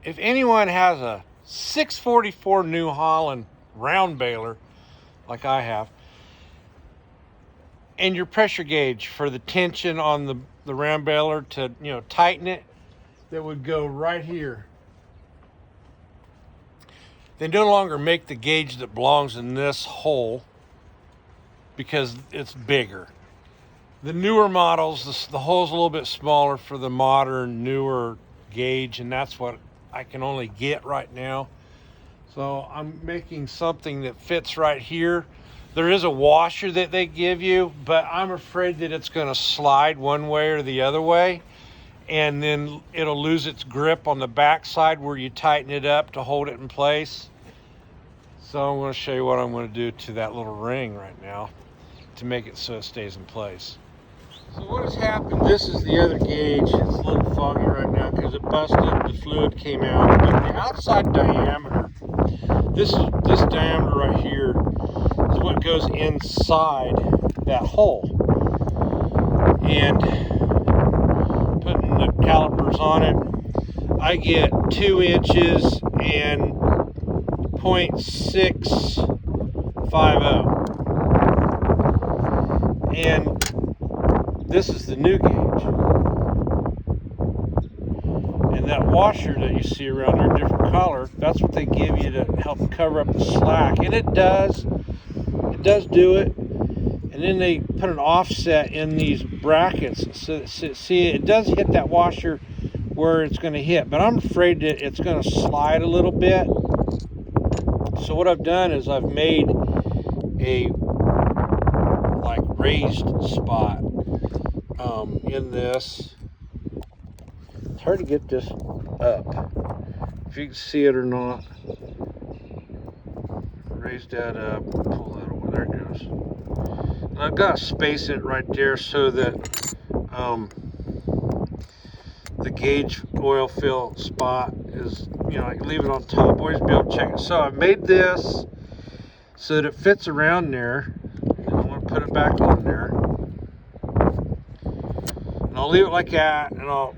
if anyone has a 644 New Holland round baler, like I have, and your pressure gauge for the tension on the round baler to, tighten it, that would go right here. They no longer make the gauge that belongs in this hole because it's bigger. The newer models, the hole's a little bit smaller for the modern, newer gauge, and that's what I can only get right now. So I'm making something that fits right here. There is a washer that they give you, but I'm afraid that it's going to slide one way or the other way, and then it'll lose its grip on the back side where you tighten it up to hold it in place. So I'm going to show you what I'm going to do to that little ring right now to make it so it stays in place. So what has happened, this is the other gauge. It's a little foggy right now because it busted, the fluid came out. But the outside diameter, this diameter right here is what goes inside that hole. And putting the calipers on it, I get 2 inches and 0.650. And this is the new gauge. And that washer that you see around there, different color, that's what they give you to help cover up the slack. And it does do it. And then they put an offset in these brackets. So see, it does hit that washer where it's going to hit. But I'm afraid that it's going to slide a little bit. So what I've done is I've made a raised spot in this. It's hard to get this up, if you can see it or not. Raise that up, pull that over, there it goes. And I've got to space it right there so that the gauge oil fill spot is, I can leave it on top, always be able to check it. So I made this so that it fits around there. And I'm going to put it back on there. And I'll leave it like that, and I'll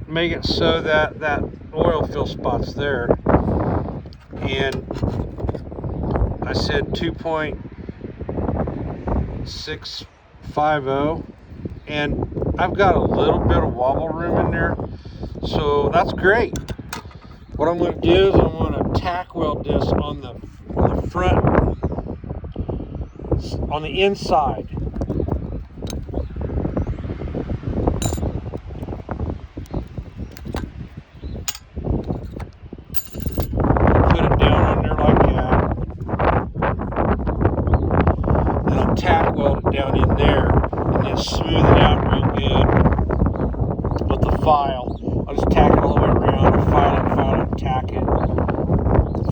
make it so that that oil fill spot's there. And I said 2.650, and I've got a little bit of wobble room in there, so that's great. What I'm going to do is I'm going to tack weld this on the front, on the inside. Put it down on there like that. Then I'll tack weld it down in there and then smooth it out real good with the file. I'll just tack it all the way around, file it, tack it.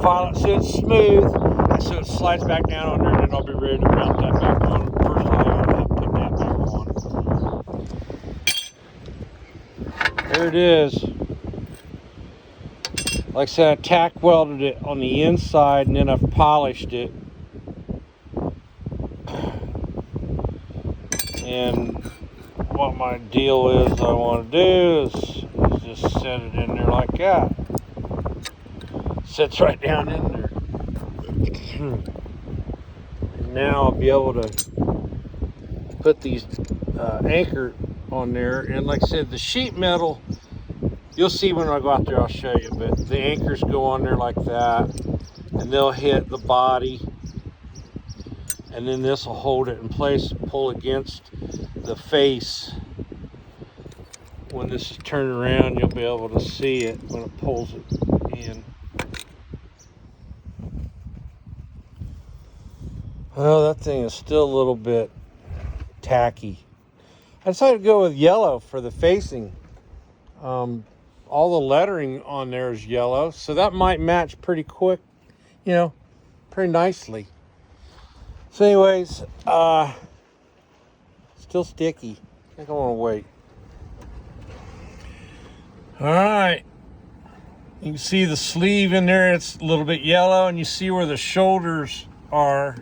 File it so it's smooth, so it slides back down on there, and then I'll be ready to mount that back on. First I'll have to put that back on. There it is. Like I said, I tack welded it on the inside, and then I've polished it. And what my deal is I want to do is just set it in there like that. Sits right down in there. And now I'll be able to put these anchor on there. And like I said, the sheet metal, you'll see when I go out there, I'll show you. But the anchors go on there like that, and they'll hit the body. And then this will hold it in place, pull against the face. When this is turned around, you'll be able to see it when it pulls it in. Well, that thing is still a little bit tacky. I decided to go with yellow for the facing. All the lettering on there is yellow, so that might match pretty quick, pretty nicely. So anyways, still sticky. I think I want to wait. All right. You can see the sleeve in there. It's a little bit yellow, and you see where the shoulders are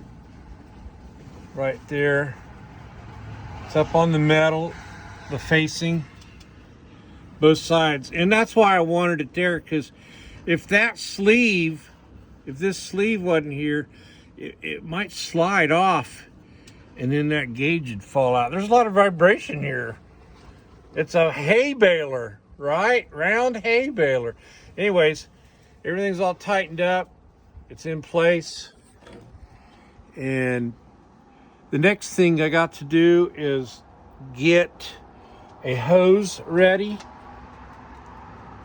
right there. It's up on the metal, the facing, both sides. And that's why I wanted it there, because if this sleeve wasn't here, it might slide off and then that gauge would fall out. There's a lot of vibration here. It's a hay baler, right? Round hay baler. Anyways, everything's all tightened up. It's in place. And the next thing I got to do is get a hose ready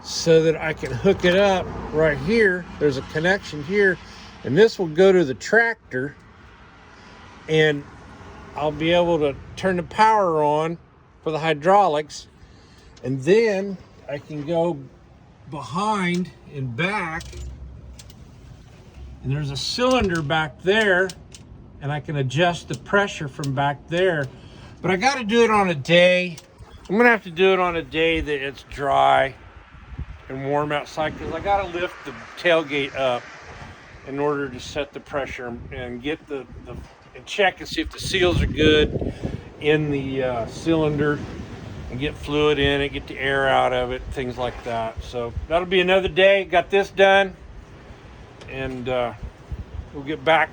so that I can hook it up right here. There's a connection here, and this will go to the tractor, and I'll be able to turn the power on for the hydraulics, and then I can go behind and back, and there's a cylinder back there, and I can adjust the pressure from back there. But I got to do it on a day. I'm gonna have to do it on a day that it's dry and warm outside, because I got to lift the tailgate up in order to set the pressure and get and check and see if the seals are good in the cylinder, and get fluid in it, get the air out of it, things like that. So that'll be another day. Got this done, and we'll get back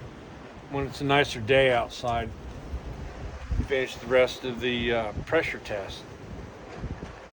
when it's a nicer day outside, finish the rest of the pressure test.